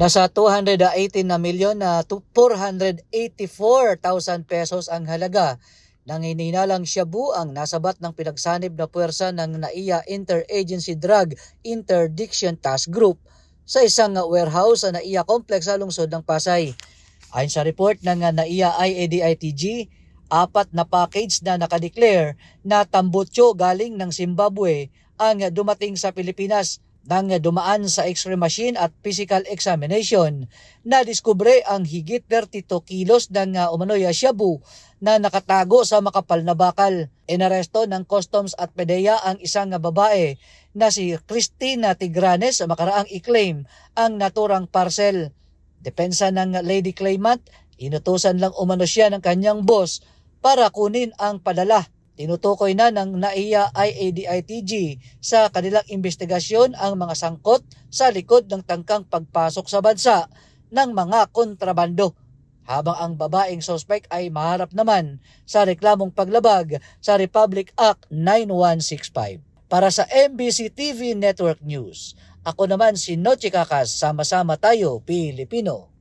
Nasa 218 na milyon na 484,000 pesos ang halaga ng hinihinalang shabu ang nasabat ng pinagsanib na puwersa ng NAIA Interagency Drug Interdiction Task Group sa isang warehouse sa NAIA Complex sa lungsod ng Pasay. Ayon sa report ng NAIA IADITG, 4 na package na nakadeclare na tambutso galing ng Zimbabwe ang dumating sa Pilipinas nang dumaan sa X-ray machine at physical examination. Nadiskubre ang higit 32 kilos ng umano'y shabu na nakatago sa makapal na bakal. Inaresto ng Customs at PDEA ang isang babae na si Cristina Tigranes makaraang i-claim ang naturang parcel. Depensa ng lady claimant, inutusan lang umano siya ng kanyang boss para kunin ang padala. Tinutukoy na ng NAIA IADITG sa kanilang investigasyon ang mga sangkot sa likod ng tangkang pagpasok sa bansa ng mga kontrabando, habang ang babaeng suspect ay maharap naman sa reklamong paglabag sa Republic Act 9165. Para sa MBC TV Network News, ako naman si Noche Cacas, sama-sama tayo Pilipino.